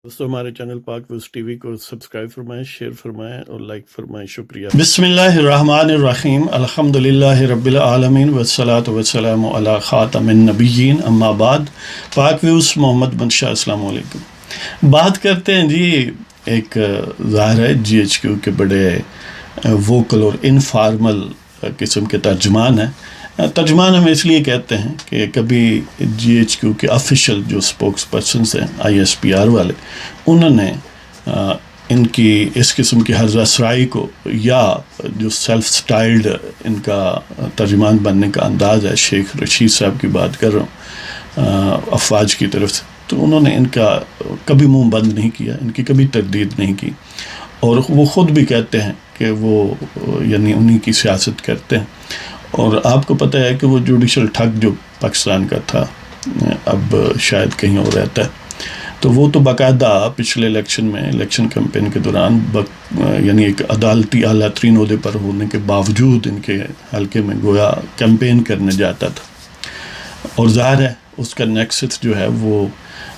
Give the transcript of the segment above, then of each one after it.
دوستو ہمارے چینل پاک ویوز ٹی وی کو سبسکرائب فرمائیں، شیئر فرمائیں اور لائک فرمائیں، شکریہ۔ بسم اللہ الرحمن الرحیم، الحمدللہ رب العالمین والصلاة والسلام علی خاتم النبیین، اما بعد۔ پاک ویوز محمد منشا، السلام علیکم۔ بات کرتے ہیں جی، ایک ظاہر ہے جی ایچ کیو کے بڑے ووکل اور انفارمل قسم کے ترجمان ہیں۔ ترجمان ہم اس لیے کہتے ہیں کہ کبھی جی ایچ کیو کے آفیشیل جو سپوکس پرسنس ہیں آئی ایس پی آر والے، انہوں نے ان کی اس قسم کی حرزہ سرائی کو، یا جو سیلف سٹائلڈ ان کا ترجمان بننے کا انداز ہے، شیخ رشید صاحب کی بات کر رہا ہوں افواج کی طرف سے، تو انہوں نے ان کا کبھی منہ بند نہیں کیا، ان کی کبھی تردید نہیں کی، اور وہ خود بھی کہتے ہیں کہ وہ یعنی انہی کی سیاست کرتے ہیں۔ اور آپ کو پتہ ہے کہ وہ جوڈیشل ٹھگ جو پاکستان کا تھا، اب شاید کہیں اور رہتا ہے، تو وہ تو باقاعدہ پچھلے الیکشن کیمپین کے دوران یعنی ایک عدالتی اعلیٰ ترین عہدے پر ہونے کے باوجود ان کے حلقے میں گویا کیمپین کرنے جاتا تھا، اور ظاہر ہے اس کا نیکسس جو ہے وہ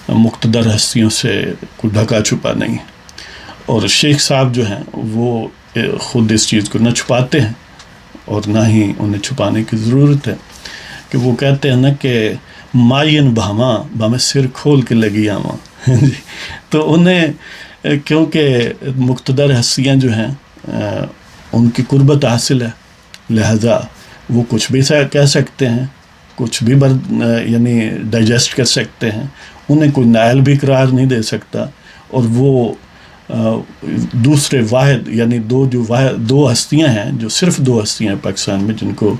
مقتدر ہستیوں سے کوئی ڈھکا چھپا نہیں ہے، اور شیخ صاحب جو ہیں وہ خود اس چیز کو نہ چھپاتے ہیں اور نہ ہی انہیں چھپانے کی ضرورت ہے، کہ وہ کہتے ہیں نا کہ مائن بھاما بھامے سر کھول کے لگی آواں تو انہیں کیونکہ مقتدر ہستیاں جو ہیں ان کی قربت حاصل ہے، لہذا وہ کچھ بھی کہہ سکتے ہیں، کچھ بھی یعنی ڈائجسٹ کر سکتے ہیں، انہیں کوئی نائل بھی قرار نہیں دے سکتا، اور وہ دوسرے واحد یعنی دو ہستیاں ہیں، جو صرف دو ہستیاں ہیں پاکستان میں، جن کو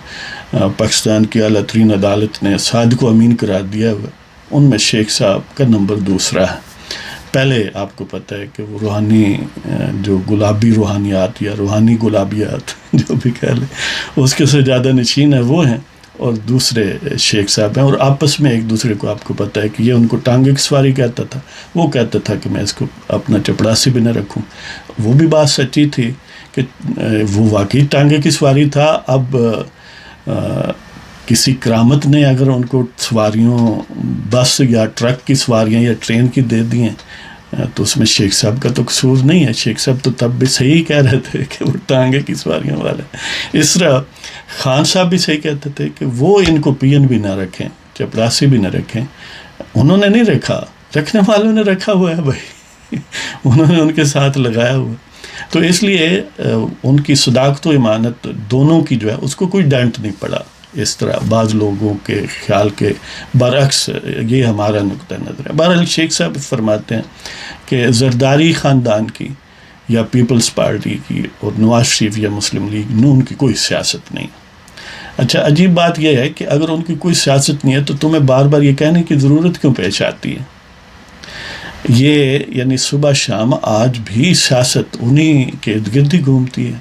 پاکستان کی اعلیٰ ترین عدالت نے صادق و امین قرار دیا ہوا، ان میں شیخ صاحب کا نمبر دوسرا ہے۔ پہلے آپ کو پتہ ہے کہ وہ روحانی جو گلابی روحانیات یا روحانی گلابیات جو بھی کہہ لیں، اس کے سے زیادہ نشین ہے وہ ہیں، اور دوسرے شیخ صاحب ہیں، اور آپس میں ایک دوسرے کو آپ کو پتہ ہے کہ یہ ان کو ٹانگے کی سواری کہتا تھا، وہ کہتا تھا کہ میں اس کو اپنا چپڑاسی بھی نہ رکھوں۔ وہ بھی بات سچی تھی کہ وہ واقعی ٹانگے کی سواری تھا۔ اب کسی کرامت نے اگر ان کو سواریوں بس یا ٹرک کی سواریاں یا ٹرین کی دے دی ہیں، تو اس میں شیخ صاحب کا تو قصور نہیں ہے، شیخ صاحب تو تب بھی صحیح کہہ رہے تھے کہ وہ ٹانگے کی سواریوں والے۔ اس طرح خان صاحب بھی صحیح کہتے تھے کہ وہ ان کو پین بھی نہ رکھیں، چپڑاسی بھی نہ رکھیں، انہوں نے نہیں رکھا، رکھنے والوں نے رکھا ہوا ہے بھائی، انہوں نے ان کے ساتھ لگایا ہوا، تو اس لیے ان کی صداقت و امانت دونوں کی جو ہے اس کو کوئی ڈینٹ نہیں پڑا، اس طرح بعض لوگوں کے خیال کے برعکس یہ ہمارا نقطہ نظر ہے۔ بہرحال شیخ صاحب فرماتے ہیں کہ زرداری خاندان کی یا پیپلز پارٹی کی اور نواز شریف یا مسلم لیگ نون کی کوئی سیاست نہیں۔ اچھا، عجیب بات یہ ہے کہ اگر ان کی کوئی سیاست نہیں ہے تو تمہیں بار بار یہ کہنے کی ضرورت کیوں پیش آتی ہے؟ یہ یعنی صبح شام آج بھی سیاست انہی کے ارد گرد ہی گھومتی ہے۔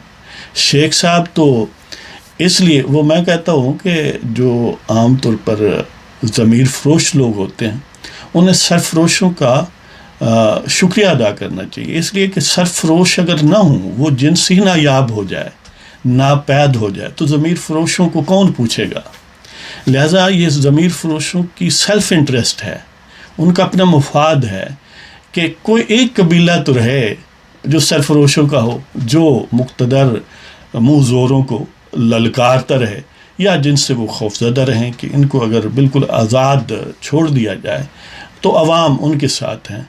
شیخ صاحب تو اس لیے، وہ میں کہتا ہوں کہ جو عام طور پر ضمیر فروش لوگ ہوتے ہیں، انہیں سرفروشوں کا شکریہ ادا کرنا چاہیے، اس لیے کہ سرفروش اگر نہ ہوں، وہ جنسی نایاب ہو جائے، ناپید ہو جائے، تو ضمیر فروشوں کو کون پوچھے گا؟ لہٰذا یہ ضمیر فروشوں کی سیلف انٹرسٹ ہے، ان کا اپنا مفاد ہے کہ کوئی ایک قبیلہ تو رہے جو سرفروشوں کا ہو، جو مقتدر منہ زوروں کو للکارتا رہے، یا جن سے وہ خوفزدہ رہیں کہ ان کو اگر بالکل آزاد چھوڑ دیا جائے تو عوام ان کے ساتھ ہیں،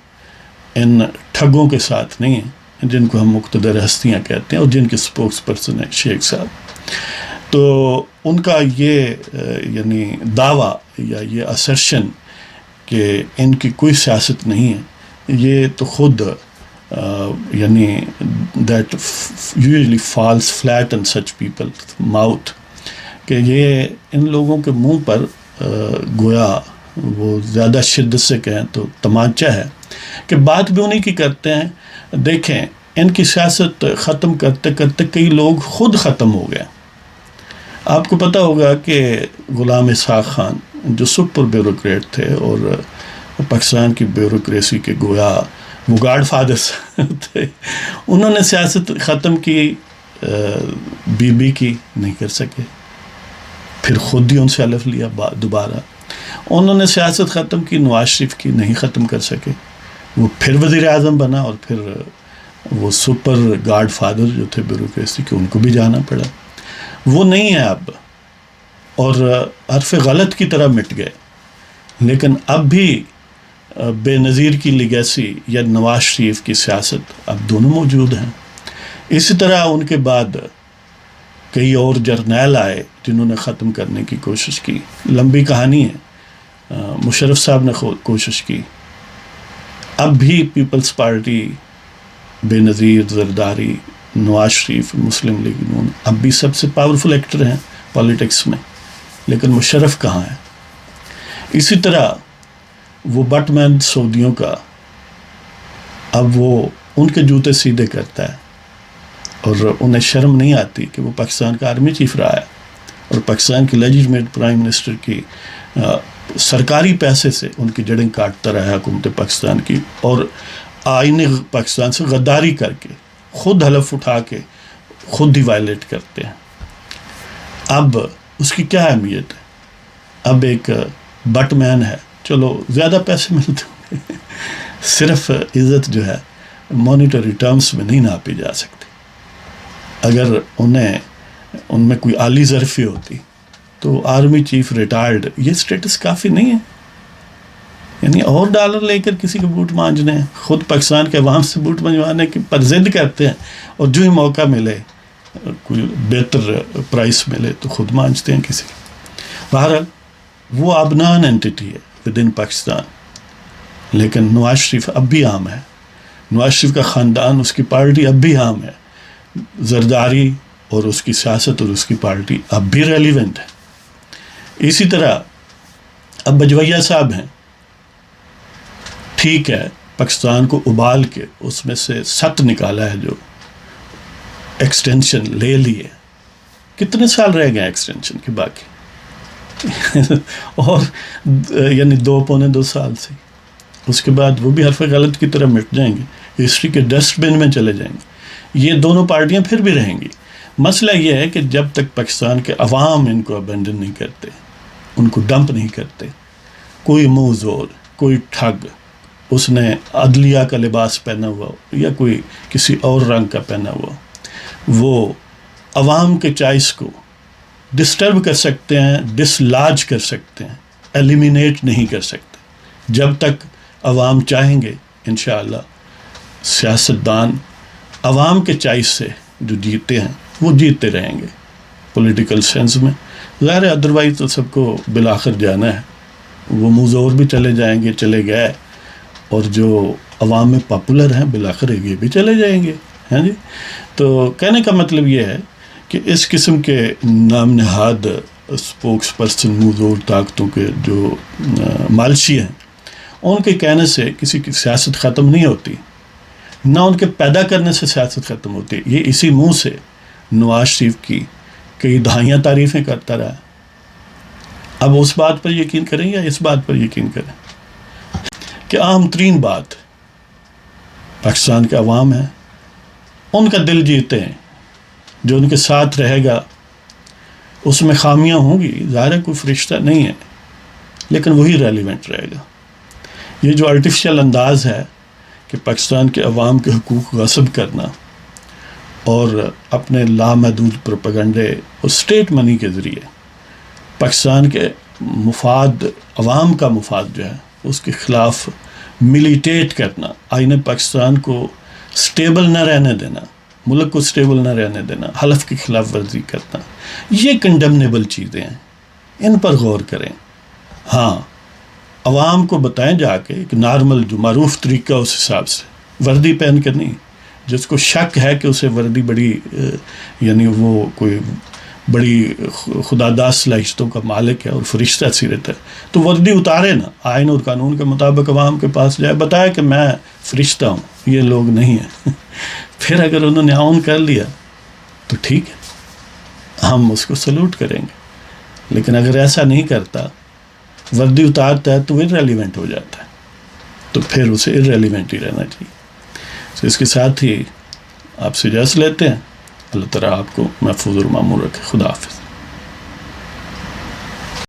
ان ٹھگوں کے ساتھ نہیں ہیں، جن کو ہم مقتدر ہستیاں کہتے ہیں اور جن کے سپوکس پرسن ہیں شیخ صاحب۔ تو ان کا یہ یعنی دعویٰ یا یہ assertion کہ ان کی کوئی سیاست نہیں ہے، یہ تو خود یعنی that usually falls flat on such people's mouth، کہ یہ ان لوگوں کے منہ پر گویا وہ زیادہ شدت سے کہیں تو تمانچہ ہے، کہ بات بھی انہی کی کرتے ہیں۔ دیکھیں، ان کی سیاست ختم کرتے کرتے کئی لوگ خود ختم ہو گئے۔ آپ کو پتہ ہوگا کہ غلام اسحاق خان جو سپر بیوروکریٹ تھے اور پاکستان کی بیوروکریسی کے گویا وہ گاڈ فادرز تھے، انہوں نے سیاست ختم کی، بی بی کی نہیں کر سکے، پھر خود ہی ان سے حلف لیا دوبارہ۔ انہوں نے سیاست ختم کی، نواز شریف کی نہیں ختم کر سکے، وہ پھر وزیر اعظم بنا، اور پھر وہ سپر گاڈ فادر جو تھے بیوروکریسی کے، ان کو بھی جانا پڑا. وہ نہیں ہے اب، اور حرف غلط کی طرح مٹ گئے. لیکن اب بھی بے نظیر کی لیگیسی یا نواز شریف کی سیاست اب دونوں موجود ہیں. اسی طرح ان کے بعد کئی اور جرنیل آئے جنہوں نے ختم کرنے کی کوشش کی. لمبی کہانی ہے. مشرف صاحب نے کوشش کی. اب بھی پیپلز پارٹی، بے نظیر، زرداری، نواز شریف، مسلم لیگ نون اب بھی سب سے پاورفل ایکٹر ہیں پالیٹکس میں. لیکن مشرف کہاں ہے؟ اسی طرح وہ بٹ مین سعودیوں کا اب وہ ان کے جوتے سیدھے کرتا ہے، اور انہیں شرم نہیں آتی کہ وہ پاکستان کا آرمی چیف رہا ہے، اور پاکستان کی لیجٹمیٹ پرائم منسٹر کی سرکاری پیسے سے ان کی جڑیں کاٹتا رہا ہے حکومت پاکستان کی، اور آئین پاکستان سے غداری کر کے خود حلف اٹھا کے خود ہی وائلیٹ کرتے ہیں. اب اس کی کیا اہمیت ہے؟ اب ایک بٹ مین ہے، چلو زیادہ پیسے ملتے ہوں، صرف عزت جو ہے مانیٹری ٹرمز میں نہیں ناپی جا سکتی. اگر ان میں کوئی اعلی ظرفی ہوتی تو آرمی چیف ریٹائرڈ، یہ سٹیٹس کافی نہیں ہے. یعنی اور ڈالر لے کر کسی کے بوٹ مانجنے ہیں، خود پاکستان کے عوام سے بوٹ منجوانے کی پر ضد کرتے ہیں، اور جو ہی موقع ملے، کوئی بہتر پرائس ملے تو خود مانجتے ہیں کسی. بہرحال وہ اب نان اینٹی ہے ود ان پاکستان. لیکن نواز شریف اب بھی عام ہے. نواز شریف کا خاندان، اس کی پارٹی اب بھی عام ہے. زرداری اور اس کی سیاست اور اس کی پارٹی اب بھی ریلیونٹ ہے. اسی طرح اب بجویہ صاحب ہیں، ٹھیک ہے، پاکستان کو ابال کے اس میں سے ست نکالا ہے، جو ایکسٹینشن لے لیے. کتنے سال رہ گئے ایکسٹینشن کے باقی؟ اور یعنی 2.25 سال سے. اس کے بعد وہ بھی حرف غلط کی طرح مٹ جائیں گے، ہسٹری کے ڈسٹ بن میں چلے جائیں گے. یہ دونوں پارٹیاں پھر بھی رہیں گی. مسئلہ یہ ہے کہ جب تک پاکستان کے عوام ان کو ابینڈن نہیں کرتے، ان کو ڈمپ نہیں کرتے، کوئی منہ زور، کوئی ٹھگ، اس نے عدلیہ کا لباس پہنا ہوا ہو یا کوئی کسی اور رنگ کا پہنا ہوا، وہ عوام کے چوائس کو ڈسٹرب کر سکتے ہیں، ڈسلاج کر سکتے ہیں، ایلیمینیٹ نہیں کر سکتے. جب تک عوام چاہیں گے انشاءاللہ سیاستدان عوام کے چوائس سے جو جیتے ہیں وہ جیتے رہیں گے پولیٹیکل سینس میں. ظاہر ہے ادروائز تو سب کو بالآخر جانا ہے. وہ موزور بھی چلے جائیں گے، چلے گئے، اور جو عوام میں پاپولر ہیں بالآخر یہ بھی چلے جائیں گے. ہاں جی. تو کہنے کا مطلب یہ ہے کہ اس قسم کے نام نہاد اسپوکس پرسن، موزور طاقتوں کے جو مالشی ہیں، ان کے کہنے سے کسی کی سیاست ختم نہیں ہوتی، نہ ان کے پیدا کرنے سے سیاست ختم ہوتی. یہ اسی منہ سے نواز شریف کی کئی دہائیاں تعریفیں کرتا رہا. اب اس بات پر یقین کریں یا اس بات پر یقین کریں کہ عام ترین بات پاکستان کے عوام ہیں، ان کا دل جیتے ہیں. جو ان کے ساتھ رہے گا اس میں خامیاں ہوں گی، ظاہر کوئی فرشتہ نہیں ہے، لیکن وہی ریلیونٹ رہے گا. یہ جو آرٹیفیشل انداز ہے کہ پاکستان کے عوام کے حقوق غصب کرنا اور اپنے لامحدود پروپیگنڈے اور اسٹیٹ منی کے ذریعے پاکستان کے مفاد، عوام کا مفاد جو ہے اس کے خلاف ملیٹیٹ کرنا، آئین پاکستان کو سٹیبل نہ رہنے دینا، ملک کو سٹیبل نہ رہنے دینا، حلف کی خلاف ورزی کرنا، یہ کنڈمنیبل چیزیں ہیں. ان پر غور کریں. ہاں، عوام کو بتائیں جا کے ایک نارمل جو معروف طریقہ اس حساب سے، وردی پہن کے نہیں. جس کو شک ہے کہ اسے وردی بڑی یعنی وہ کوئی بڑی خداداد صلاحیتوں کا مالک ہے اور فرشتہ سیرت ہے، تو وردی اتارے نا، آئین اور قانون کے مطابق عوام کے پاس جائے، بتائے کہ میں فرشتہ ہوں، یہ لوگ نہیں ہیں. پھر اگر انہوں نے آن کر لیا تو ٹھیک ہے، ہم اس کو سلوٹ کریں گے. لیکن اگر ایسا نہیں کرتا، وردی اتارتا ہے تو ارریلیونٹ ہو جاتا ہے، تو پھر اسے ارریلیونٹ ہی رہنا چاہیے. تو اس کے ساتھ ہی آپ سے اجازت لیتے ہیں. اللہ تعالیٰ آپ کو محفوظ اور معمور رکھے. خدا حافظ.